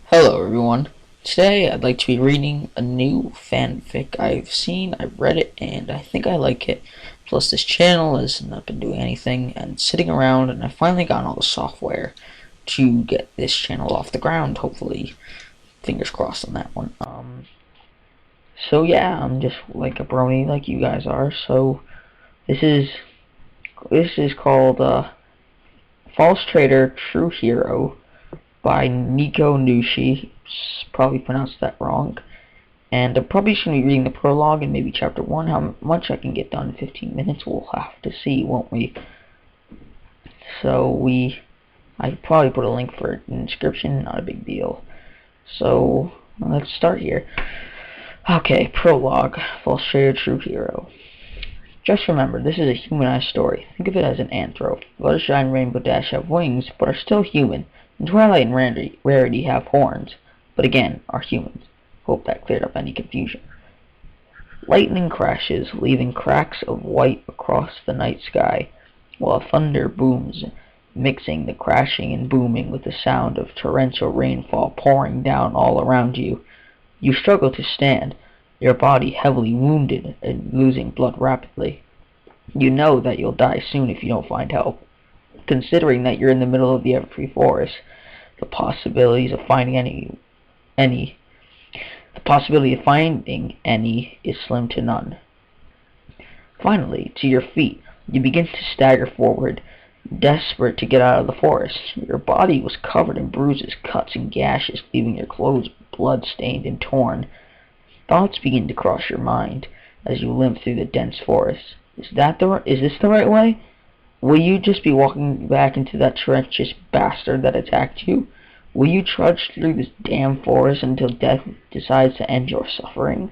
Hello everyone. Today I'd like to be reading a new fanfic I've seen. I've read it and I think I like it. Plus this channel has not been doing anything and sitting around, and I finally got all the software to get this channel off the ground, hopefully. Fingers crossed on that one. So yeah, I'm just like a brony like you guys are. So this is called False Traitor, True Hero by NekoNushi. Probably pronounced that wrong. And I'm probably just going to be reading the prologue and maybe chapter 1. How much I can get done in 15 minutes, we'll have to see, won't we? So I probably put a link for it in the description, not a big deal. So let's start here. Okay, prologue. False Traitor, True Hero. Just remember, this is a humanized story. Think of it as an anthro. Fluttershy and Rainbow Dash have wings, but are still human. And Twilight and Rarity have horns, but again, are humans. Hope that cleared up any confusion. Lightning crashes, leaving cracks of white across the night sky, while thunder booms, mixing the crashing and booming with the sound of torrential rainfall pouring down all around you. You struggle to stand, your body heavily wounded and losing blood rapidly. You know that you'll die soon if you don't find help. Considering that you're in the middle of the everfree forest, the possibilities of finding any is slim to none. Finally, to your feet, you begin to stagger forward, desperate to get out of the forest. Your body was covered in bruises, cuts, and gashes, leaving your clothes blood-stained and torn. Thoughts begin to cross your mind as you limp through the dense forest. Is this the right way? Will you just be walking back into that treacherous bastard that attacked you? Will you trudge through this damn forest until death decides to end your suffering?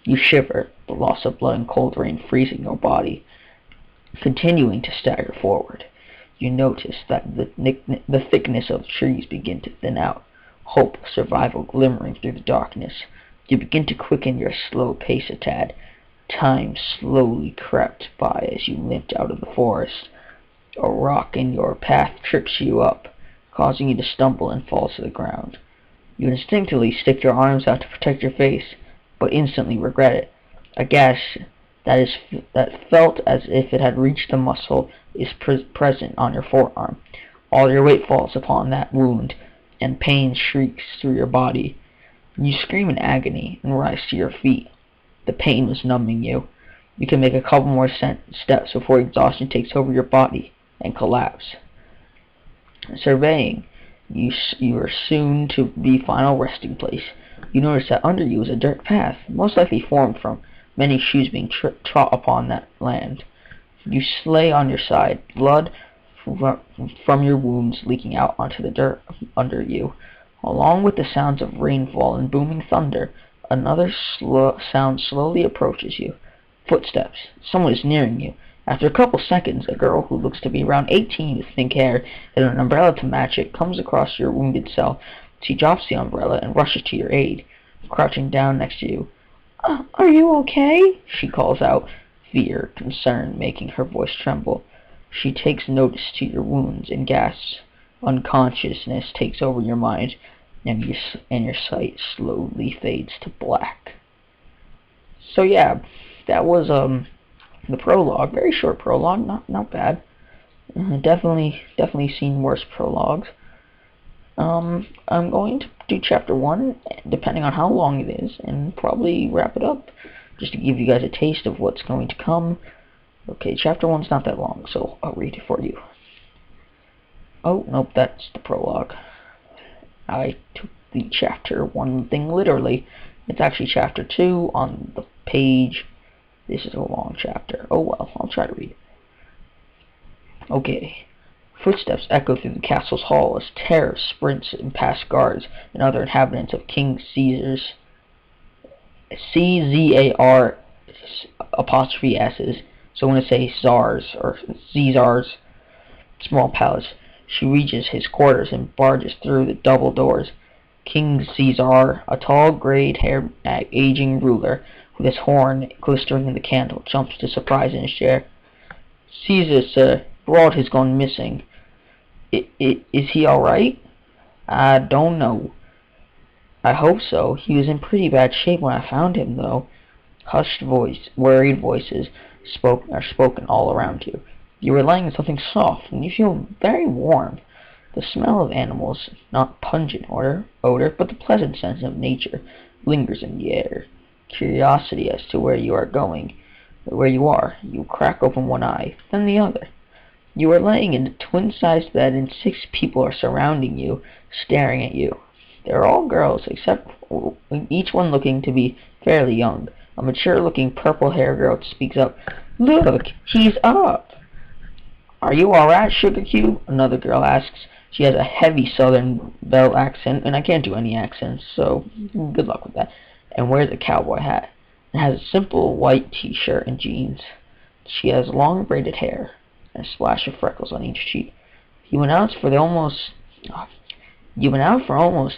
You shiver, the loss of blood and cold rain freezing your body. Continuing to stagger forward, you notice that the thickness of trees begin to thin out, hope of survival glimmering through the darkness. You begin to quicken your slow pace a tad. Time slowly crept by as you limped out of the forest. A rock in your path trips you up, causing you to stumble and fall to the ground. You instinctively stick your arms out to protect your face, but instantly regret it. A gash that felt as if it had reached the muscle is present on your forearm. All your weight falls upon that wound, and pain shrieks through your body. You scream in agony and rise to your feet. The pain was numbing you. You can make a couple more steps before exhaustion takes over your body and collapse. Surveying your soon-to-be final resting place, you notice that under you is a dirt path, most likely formed from many shoes being trod upon that land. You lay on your side, blood from your wounds leaking out onto the dirt under you. Along with the sounds of rainfall and booming thunder, another sound slowly approaches you. Footsteps. Someone is nearing you. After a couple seconds, a girl who looks to be around 18 with pink hair and an umbrella to match it comes across your wounded self. She drops the umbrella and rushes to your aid, crouching down next to you. Are you okay?" she calls out, fear, concern making her voice tremble. She takes notice to your wounds and gasps. Unconsciousness takes over your mind, and your sight slowly fades to black. So yeah, that was the prologue. Very short prologue, not bad. Definitely seen worse prologues. I'm going to do chapter 1, depending on how long it is, and probably wrap it up, just to give you guys a taste of what's going to come. Okay, chapter 1's not that long, so I'll read it for you. Oh, nope, that's the prologue. I took the chapter 1 thing literally. It's actually chapter 2 on the page. This is a long chapter. Oh well, I'll try to read it. Okay. Footsteps echo through the castle's hall as terror sprints past guards and other inhabitants of King Caesar's CZAR apostrophe S's. So when I say Czars or Caesar's small palace, she reaches his quarters and barges through the double doors. King Caesar, a tall, gray-haired, aging ruler with his horn glistering in the candle, jumps to surprise in his chair. "Caesar, sir, Broad has gone missing. Is he all right?" "I don't know. I hope so. He was in pretty bad shape when I found him, though. Worried voices are spoken all around you. You are lying in something soft, and you feel very warm. The smell of animals, not pungent odor, but the pleasant sense of nature, lingers in the air. Curiosity as to where you are. You crack open one eye, then the other. You are laying in a twin-sized bed, and 6 people are surrounding you, staring at you. They're all girls, except each one looking to be fairly young. A mature-looking purple-haired girl speaks up. "Look, he's up!" "Are you alright, Sugar Cube?" another girl asks. She has a heavy Southern Belle accent, and I can't do any accents, so good luck with that. And wears a cowboy hat, and has a simple white t-shirt and jeans. She has long braided hair, and a splash of freckles on each cheek. You went out for almost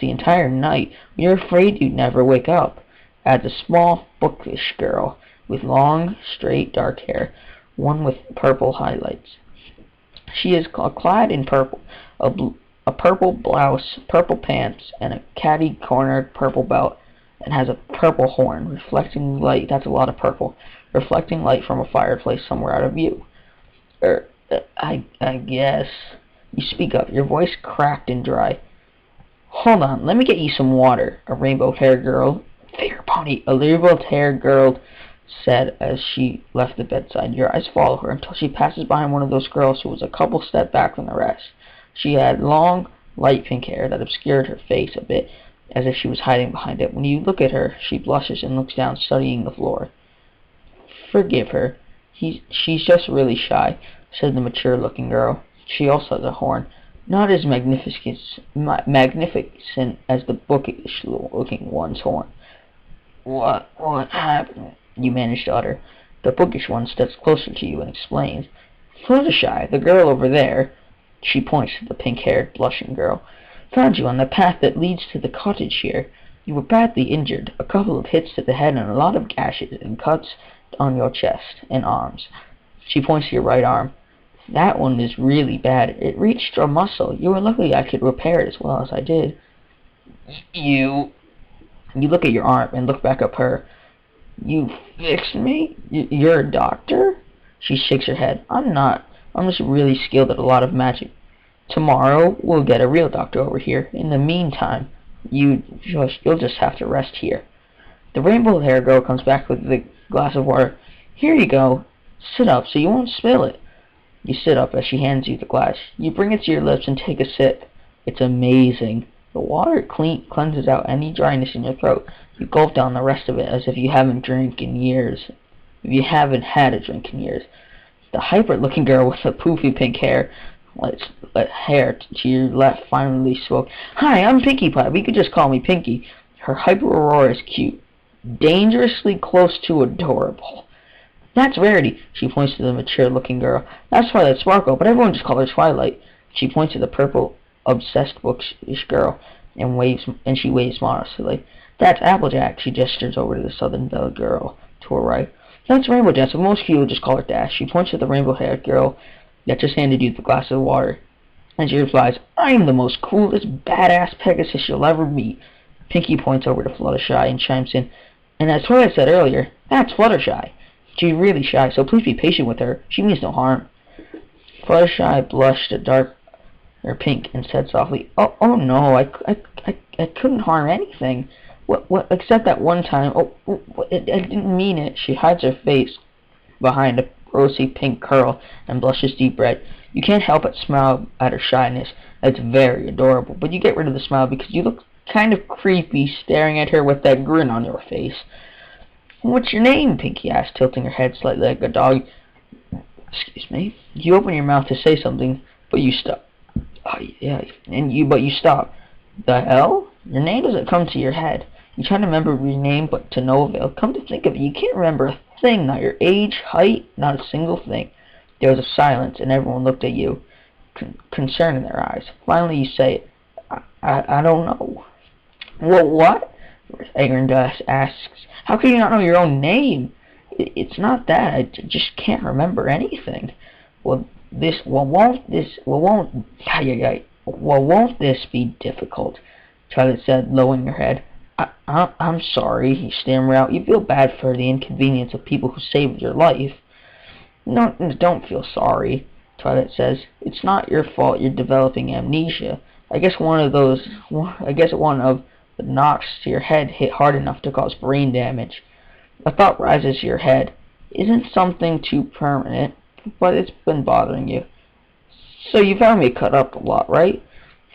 the entire night. You're afraid you'd never wake up," adds a small, bookish girl with long, straight, dark hair, one with purple highlights. She is clad in purple, a purple blouse, purple pants, and a catty-cornered purple belt, and has a purple horn, reflecting light. That's a lot of purple. Reflecting light from a fireplace somewhere out of view. I guess. You speak up, your voice cracked and dry. "Hold on, let me get you some water," a rainbow-haired girl said as she left the bedside. Your eyes follow her until she passes behind one of those girls who was a couple steps back from the rest. She had long, light pink hair that obscured her face a bit, as if she was hiding behind it. When you look at her, she blushes and looks down, studying the floor. "Forgive her. She's just really shy," said the mature-looking girl. She also has a horn, not as magnificent as the bookish-looking one's horn. What happened?" you manage to utter. The bookish one steps closer to you and explains. "Fluttershy, the girl over there," she points to the pink-haired, blushing girl, "found you on the path that leads to the cottage here. You were badly injured, a couple of hits to the head and a lot of gashes and cuts on your chest and arms." She points to your right arm. "That one is really bad. It reached a muscle. You were lucky I could repair it as well as I did." You look at your arm and look back at her. "You fixed me? You're a doctor?" She shakes her head. "I'm not. I'm just really skilled at a lot of magic. Tomorrow we'll get a real doctor over here. In the meantime, you'll just have to rest here." The rainbow-haired girl comes back with the glass of water. "Here you go. Sit up so you won't spill it." You sit up as she hands you the glass. You bring it to your lips and take a sip. It's amazing. The water cleanses out any dryness in your throat. You gulp down the rest of it as if you haven't had a drink in years. The hyper-looking girl with the poofy pink hair to your left finally spoke. "Hi, I'm Pinkie Pie. We could just call me Pinkie." Her hyper-aurora is cute. Dangerously close to adorable. "That's Rarity." She points to the mature-looking girl. "That's Twilight Sparkle, but everyone just calls her Twilight." She points to the purple, obsessed bookish girl and she waves modestly. "That's Applejack." She gestures over to the Southern Belle girl to her right. "That's Rainbow Dash, but most people just call her Dash." She points to the rainbow-haired girl that just handed you the glass of water, and she replies, "I'm the most coolest, badass Pegasus you'll ever meet." Pinkie points over to Fluttershy and chimes in, "And as Twilight said earlier, that's Fluttershy. She's really shy, so please be patient with her. She means no harm." Fluttershy blushed a dark pink and said softly, "Oh no, I couldn't harm anything. What except that one time. I didn't mean it." She hides her face behind a rosy pink curl and blushes deep red. You can't help but smile at her shyness. It's very adorable, but you get rid of the smile because you look kind of creepy staring at her with that grin on your face. "What's your name?" Pinkie asked, tilting her head slightly like a dog. "Excuse me." You open your mouth to say something, but you stop. But you stop. The hell? Your name doesn't come to your head. You try to remember your name, but to no avail. Come to think of it, you can't remember a thing, not your age, height, not a single thing. There was a silence, and everyone looked at you, concern in their eyes. Finally, you say it. I don't know." "Well, what?" Aaron asks. "How can you not know your own name?" It's not that. I just can't remember anything." Won't this be difficult?" Charlotte said, lowering her head. I'm sorry, he stammered out. You feel bad for the inconvenience of people who saved your life. No, don't feel sorry, Twilight says. It's not your fault you're developing amnesia. I guess one of the knocks to your head hit hard enough to cause brain damage. A thought rises to your head. Isn't something too permanent, but it's been bothering you. So you found me cut up a lot, right?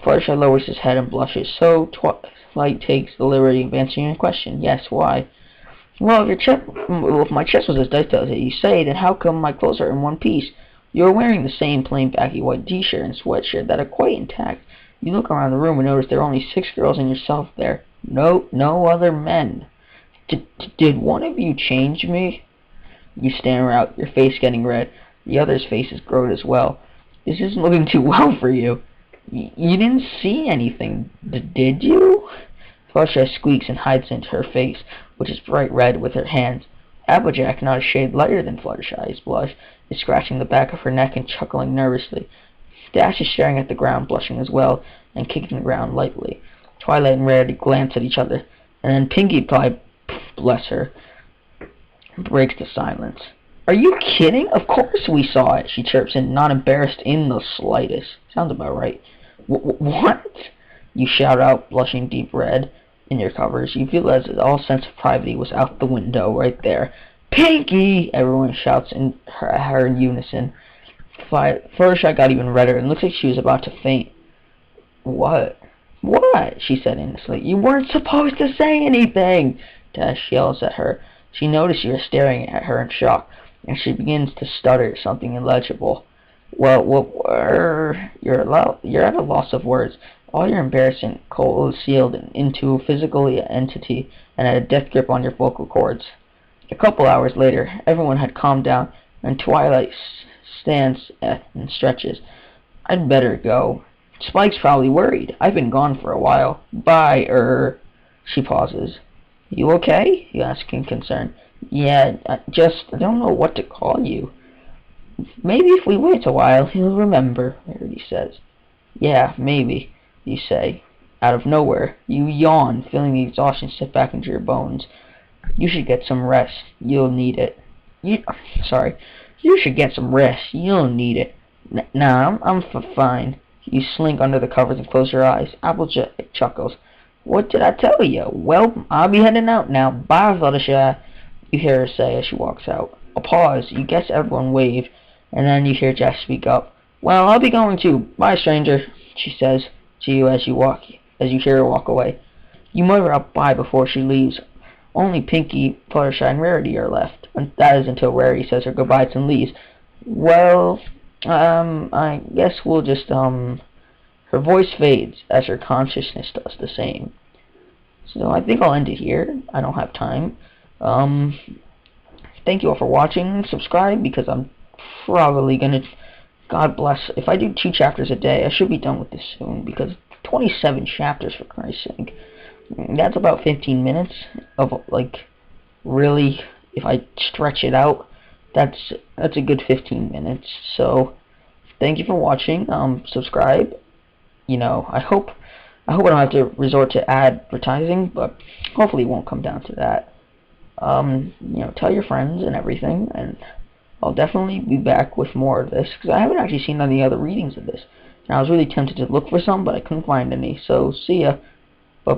Fluttershy lowers his head and blushes. So Twilight takes the liberty of answering your question. Yes, why? Well, if my chest was as diced as you say, then how come my clothes are in one piece? You're wearing the same plain baggy white t-shirt and sweatshirt that are quite intact. You look around the room and notice there are only 6 girls and yourself there. No other men. Did one of you change me? You stammer out, your face getting red. The other's faces grow as well. This isn't looking too well for you. You didn't see anything, did you? Fluttershy squeaks and hides into her face, which is bright red, with her hands. Applejack, not a shade lighter than Fluttershy's blush, is scratching the back of her neck and chuckling nervously. Dash is staring at the ground, blushing as well, and kicking the ground lightly. Twilight and Rarity glance at each other, and then Pinkie Pie, bless her, breaks the silence. Are you kidding? Of course we saw it, she chirps in, not embarrassed in the slightest. Sounds about right. What? You shout out, blushing deep red in your covers. You feel as if all sense of privacy was out the window right there. Pinkie! Everyone shouts in her in unison. Fluttershy got even redder and looked like she was about to faint. What? What? She said innocently. You weren't supposed to say anything! Dash yells at her. She noticed you were staring at her in shock, and she begins to stutter something illegible. Well, you're at a loss of words. All your embarrassment cold sealed into a physical entity and had a death grip on your vocal cords. A couple hours later, everyone had calmed down, and Twilight stands and stretches. I'd better go. Spike's probably worried. I've been gone for a while. Bye, She pauses. You okay? You ask in concern. Yeah, I don't know what to call you. Maybe if we wait a while, he'll remember, Rarity says. Yeah, maybe, you say. Out of nowhere, you yawn, feeling the exhaustion sip back into your bones. You should get some rest. You'll need it. You should get some rest. You'll need it. Nah, I'm fine. You slink under the covers and close your eyes. Applejack chuckles. What did I tell you? Well, I'll be heading out now. Bye, Fluttershy. You hear her say as she walks out. A pause. You guess everyone wave, and then you hear Jess speak up. Well, I'll be going too. Bye, stranger, she says to you as you hear her walk away. You mutter up bye before she leaves. Only Pinkie, Fluttershy, and Rarity are left. And that is until Rarity says her goodbyes and leaves. Well, I guess we'll just, her voice fades as her consciousness does the same. So I think I'll end it here. I don't have time. Thank you all for watching. Subscribe, because I'm probably gonna, God bless, if I do 2 chapters a day, I should be done with this soon, because 27 chapters, for Christ's sake. That's about 15 minutes of, like, really, if I stretch it out, that's a good 15 minutes. So thank you for watching. Subscribe. You know, I hope I don't have to resort to advertising, but hopefully it won't come down to that. You know, tell your friends and everything, and I'll definitely be back with more of this, because I haven't actually seen any other readings of this. And I was really tempted to look for some, but I couldn't find any. So see ya.